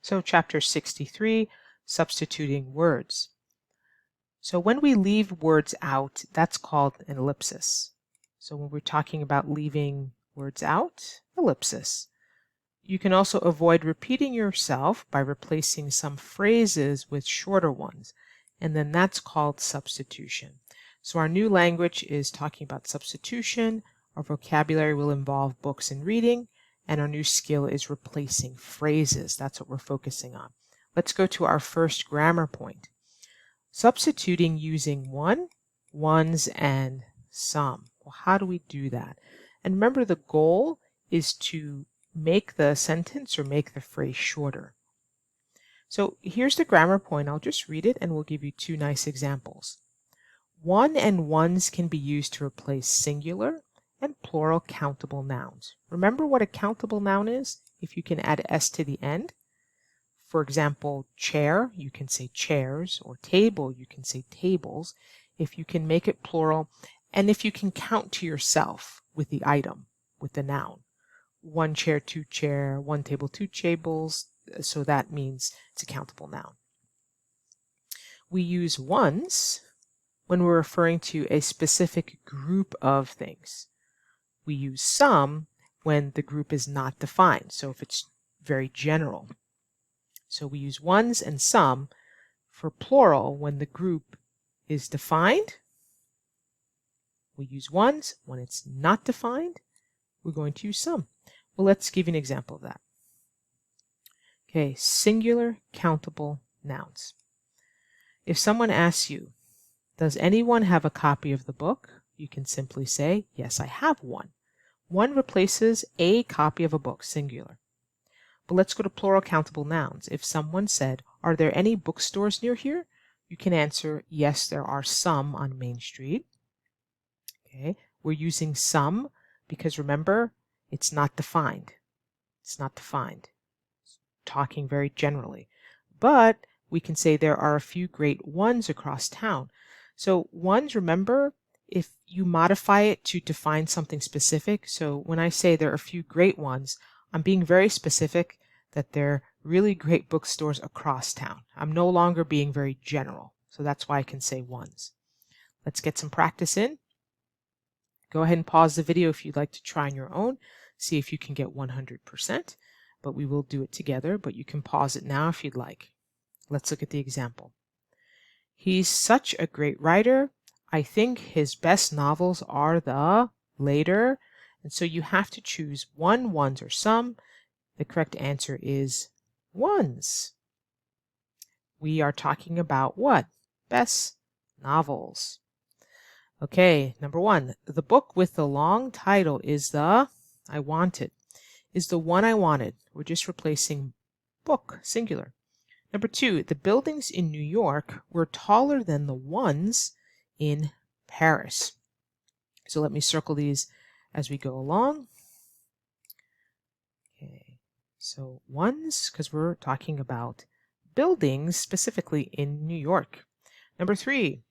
So chapter 63, substituting words. So when we leave words out, that's called an ellipsis. So when we're talking about leaving words out, ellipsis. You can also avoid repeating yourself by replacing some phrases with shorter ones, and then that's called substitution. So our new language is talking about substitution. Our vocabulary will involve books and reading, and our new skill is replacing phrases. That's what we're focusing on. Let's go to our first grammar point. Substituting using one, ones, and some. Well, how do we do that? And remember, the goal is to make the sentence or make the phrase shorter. So here's the grammar point. I'll just read it and we'll give you two nice examples. One and ones can be used to replace singular and plural countable nouns. Remember what a countable noun is? If you can add s to the end. For example, chair, you can say chairs, or table, you can say tables. If you can make it plural, and if you can count to yourself with the item, with the noun. One chair, two chair, one table, two tables, so that means it's a countable noun. We use ones when we're referring to a specific group of things. We use some when the group is not defined, so if it's very general. So we use ones and some for plural when the group is defined. We use ones when it's not defined. We're going to use some. Well, let's give you an example of that. Okay, singular countable nouns. If someone asks you, does anyone have a copy of the book? You can simply say, yes, I have one. One replaces a copy of a book, singular. But let's go to plural countable nouns. If someone said, are there any bookstores near here? You can answer, yes, there are some on Main Street. Okay, we're using some because remember, it's not defined. It's not defined. It's talking very generally. But we can say there are a few great ones across town. So ones, remember, if you modify it to define something specific, so when I say there are a few great ones, I'm being very specific that there are really great bookstores across town. I'm no longer being very general. So that's why I can say ones. Let's get some practice in. Go ahead and pause the video if you'd like to try on your own. See if you can get 100%. But we will do it together. But you can pause it now if you'd like. Let's look at the example. He's such a great writer. I think his best novels are the later. And so you have to choose one, ones, or some. The correct answer is ones. We are talking about what? Best novels. Okay, number one. The book with the long title is the I wanted. Is the one I wanted. We're just replacing book, singular. Number two. The buildings in New York were taller than the ones in Paris. So let me circle these as we go along. Okay. So ones, because we're talking about buildings specifically in New York. Number three,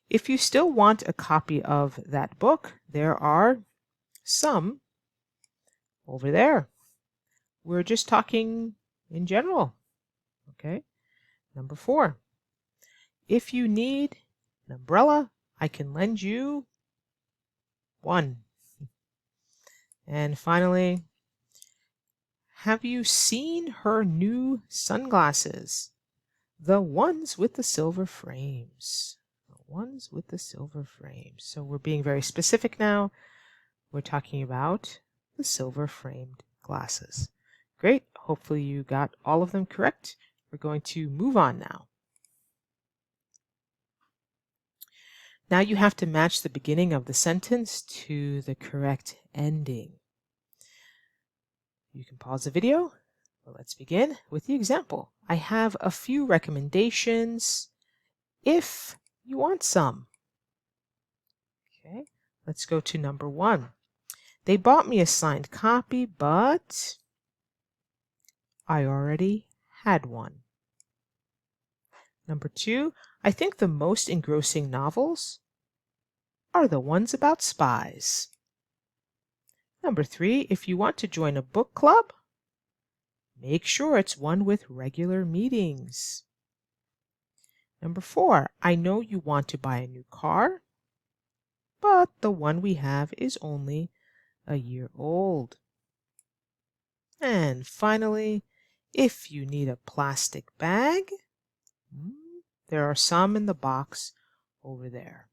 if you still want a copy of that book, there are some over there. We're just talking in general. Okay. Number four, if you need an umbrella, I can lend you one. And finally, have you seen her new sunglasses? The ones with the silver frames. The ones with the silver frames. So we're being very specific now. We're talking about the silver framed glasses. Great. Hopefully you got all of them correct. We're going to move on now. Now you have to match the beginning of the sentence to the correct ending. You can pause the video. Well, let's begin with the example. I have a few recommendations if you want some. Okay, let's go to number one. They bought me a signed copy, but I already had one. Number two, I think the most engrossing novels are the ones about spies. Number three, if you want to join a book club, make sure it's one with regular meetings. Number 4, I know you want to buy a new car, but the one we have is only a year old. And finally, if you need a plastic bag, there are some in the box over there.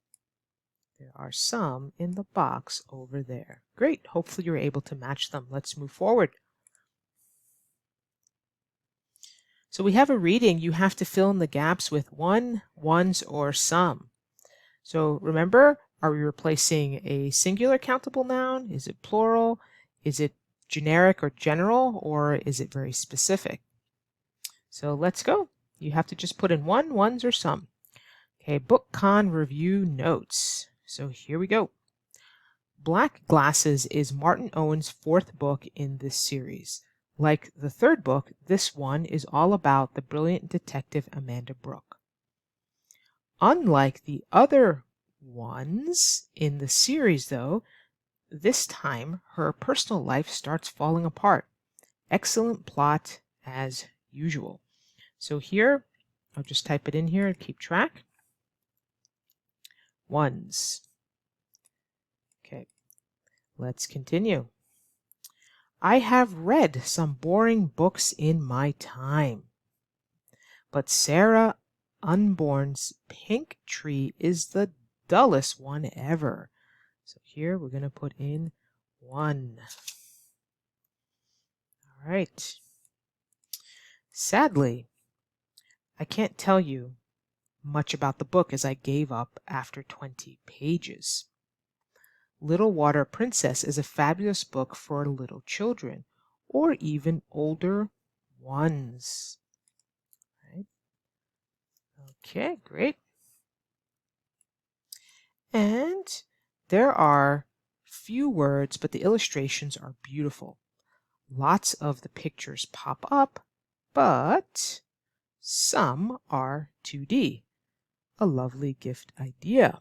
There are some in the box over there. Great. Hopefully you're able to match them. Let's move forward. So we have a reading. You have to fill in the gaps with one, ones, or some. So remember, are we replacing a singular countable noun? Is it plural? Is it generic or general? Or is it very specific? So let's go. You have to just put in one, ones, or some. Okay, book con review notes. So here we go. Black Glasses is Martin Owen's 4th book in this series. Like the 3rd book, this one is all about the brilliant detective Amanda Brooke. Unlike the other ones in the series, though, this time her personal life starts falling apart. Excellent plot as usual. So here, I'll just type it in here and keep track. Ones. Okay, let's continue. I have read some boring books in my time, but Sarah Unborn's Pink Tree is the dullest one ever. So here we're going to put in 1. All right. Sadly, I can't tell you much about the book as I gave up after 20 pages. Little Water Princess is a fabulous book for little children or even older ones. Right? Okay, great. And there are few words, but the illustrations are beautiful. Lots of the pictures pop up, but some are 2D. A lovely gift idea.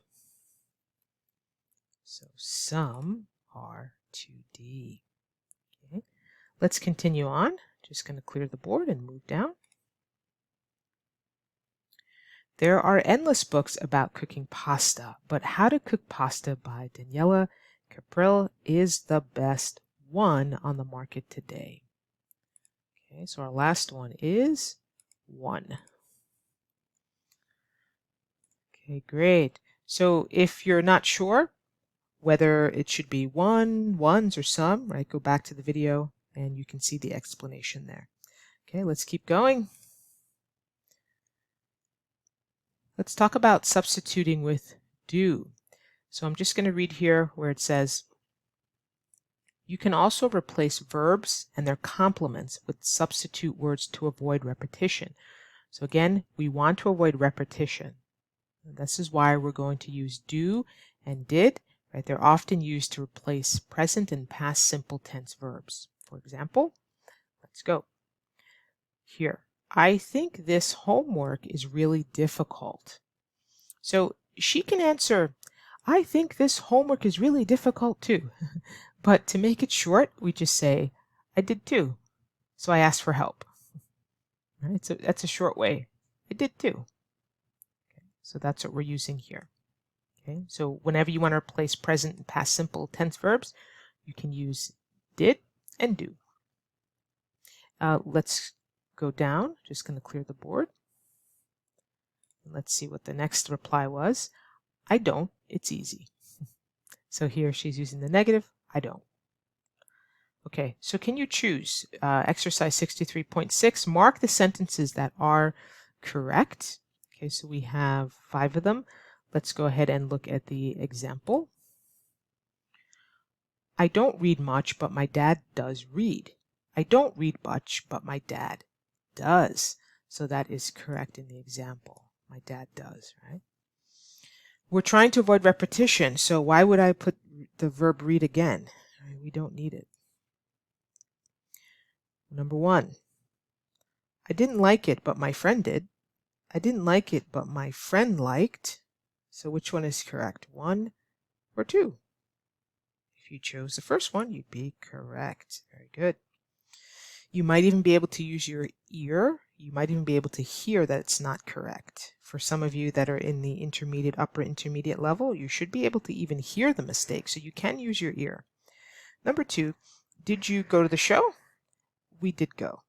So some are 2D. Okay. Let's continue on. Just going to clear the board and move down. There are endless books about cooking pasta, but How to Cook Pasta by Daniela Capril is the best one on the market today. Okay, so our last one is 1. Okay, great. So if you're not sure whether it should be 1, ones, or some, right, go back to the video and you can see the explanation there. Okay, let's keep going. Let's talk about substituting with do. So I'm just going to read here where it says, you can also replace verbs and their complements with substitute words to avoid repetition. So again, we want to avoid repetition. This is why we're going to use do and did. Right? They're often used to replace present and past simple tense verbs. For example, let's go. Here, I think this homework is really difficult. So she can answer, I think this homework is really difficult too. But to make it short, we just say, I did too. So I asked for help. Right? So that's a short way. I did too. Okay, so that's what we're using here. Okay, so whenever you want to replace present and past simple tense verbs, you can use did and do. Let's go down. Just going to clear the board. Let's see what the next reply was. I don't. It's easy. So here she's using the negative. I don't. Okay, so can you choose? Exercise 63.6. Mark the sentences that are correct. Okay, so we have 5 of them. Let's go ahead and look at the example. I don't read much, but my dad does read. I don't read much, but my dad does. So that is correct in the example. My dad does, right? We're trying to avoid repetition, so why would I put the verb read again? We don't need it. Number 1. I didn't like it, but my friend did. I didn't like it, but my friend liked. So which one is correct? 1 or 2? If you chose the first one, you'd be correct. Very good. You might even be able to use your ear. You might even be able to hear that it's not correct. For some of you that are in the intermediate, upper intermediate level, you should be able to even hear the mistake, so you can use your ear. Number 2, did you go to the show? We did go.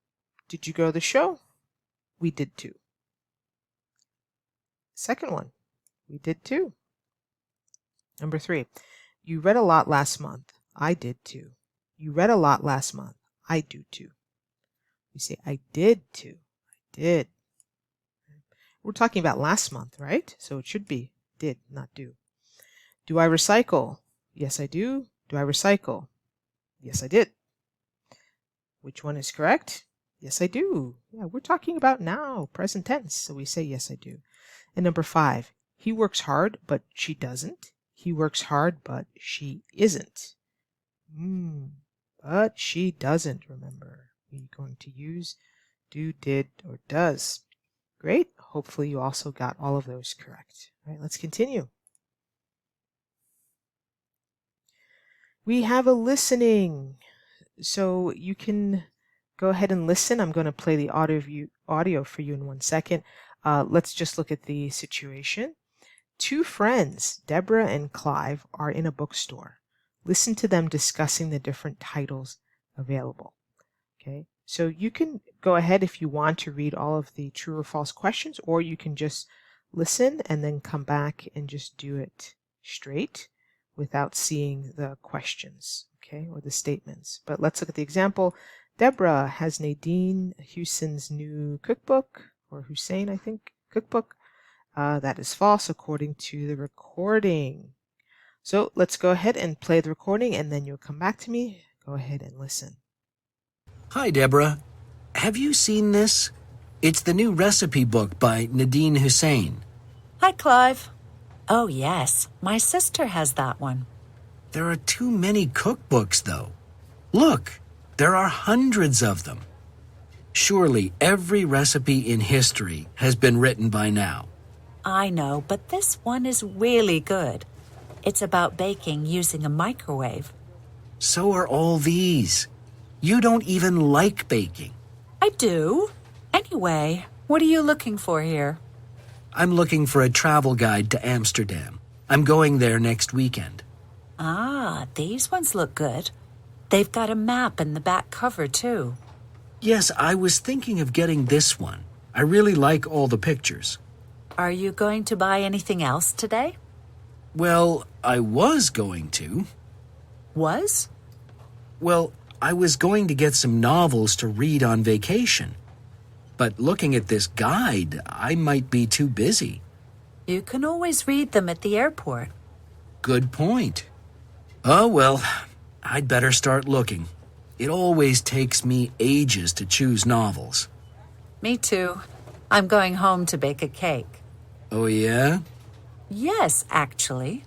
Did you go to the show? We did too. Second one, we did too. Number 3, you read a lot last month. I did too. You read a lot last month. I do too. We say, I did too. I did. We're talking about last month, right? So it should be did, not do. Do I recycle? Yes, I do. Do I recycle? Yes, I did. Which one is correct? Yes, I do. Yeah, we're talking about now, present tense. So we say, yes, I do. And number 5, he works hard, but she doesn't. He works hard, but she isn't. But she doesn't, remember. We're going to use do, did, or does. Great. Hopefully you also got all of those correct. All right, let's continue. We have a listening. So you can go ahead and listen. I'm going to play the audio for you in 1 second. Let's just look at the situation. 2 friends, Deborah and Clive, are in a bookstore. Listen to them discussing the different titles available. Okay, so you can go ahead if you want to read all of the true or false questions, or you can just listen and then come back and just do it straight without seeing the questions, okay, or the statements. But let's look at the example. Deborah has Nadine Hussain's new cookbook, or Hussain, I think, cookbook. That is false according to the recording. So let's go ahead and play the recording, and then you'll come back to me. Go ahead and listen. Hi, Deborah. Have you seen this? It's the new recipe book by Nadine Hussain. Hi, Clive. Oh, yes. My sister has that one. There are too many cookbooks, though. Look, there are hundreds of them. Surely every recipe in history has been written by now. I know, but this one is really good. It's about baking using a microwave. So are all these. You don't even like baking. I do. Anyway, what are you looking for here? I'm looking for a travel guide to Amsterdam. I'm going there next weekend. Ah, these ones look good. They've got a map in the back cover, too. Yes, I was thinking of getting this one. I really like all the pictures. Are you going to buy anything else today? Well, I was going to. Was? Well, I was going to get some novels to read on vacation. But looking at this guide, I might be too busy. You can always read them at the airport. Good point. Oh, well, I'd better start looking. It always takes me ages to choose novels. Me too. I'm going home to bake a cake. Oh, yeah? Yes, actually.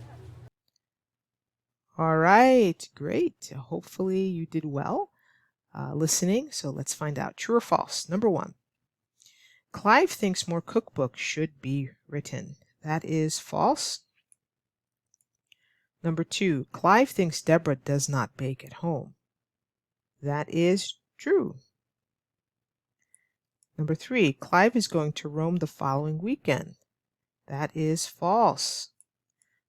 All right, great. Hopefully you did well listening. So let's find out. True or false? Number 1. Clive thinks more cookbooks should be written. That is false. Number 2. Clive thinks Deborah does not bake at home. That is true. Number 3. Clive is going to Rome the following weekend. That is false.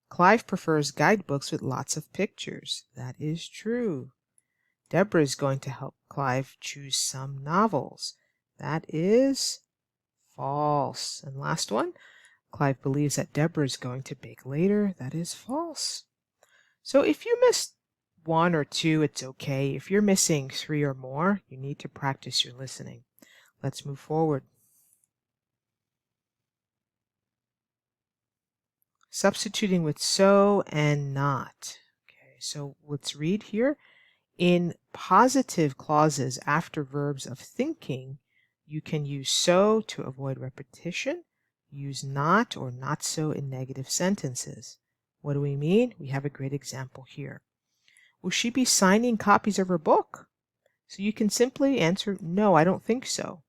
Clive prefers guidebooks with lots of pictures. That is true. Deborah is going to help Clive choose some novels. That is false. And last one, Clive believes that Deborah is going to bake later. That is false. So if you missed 1 or 2, it's okay. If you're missing 3 or more, you need to practice your listening. Let's move forward. Substituting with so and not. Okay, so let's read here. In positive clauses after verbs of thinking, you can use so to avoid repetition. Use not or not so in negative sentences. What do we mean? We have a great example here. Will she be signing copies of her book? So you can simply answer, no, I don't think so.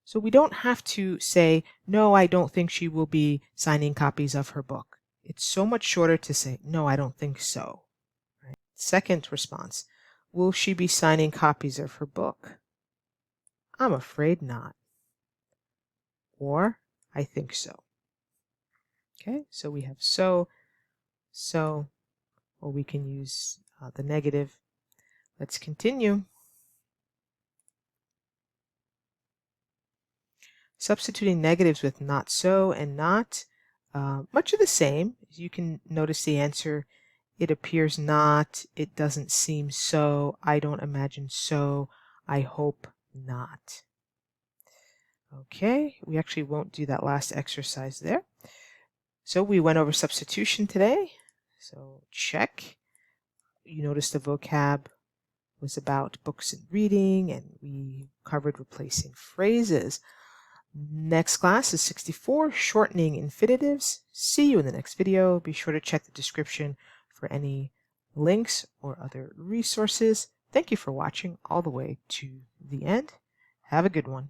So we don't have to say, no, I don't think she will be signing copies of her book. It's so much shorter to say, no, I don't think so. Right? Second response, will she be signing copies of her book? I'm afraid not. Or, I think so. Okay, so we have so, or we can use the negative. Let's continue. Substituting negatives with not so and not, much of the same. You can notice the answer. It appears not, it doesn't seem so, I don't imagine so, I hope not. Okay, we actually won't do that last exercise there. So we went over substitution today. So check. You notice the vocab was about books and reading, and we covered replacing phrases. Next class is 64, shortening infinitives. See you in the next video. Be sure to check the description for any links or other resources. Thank you for watching all the way to the end. Have a good one.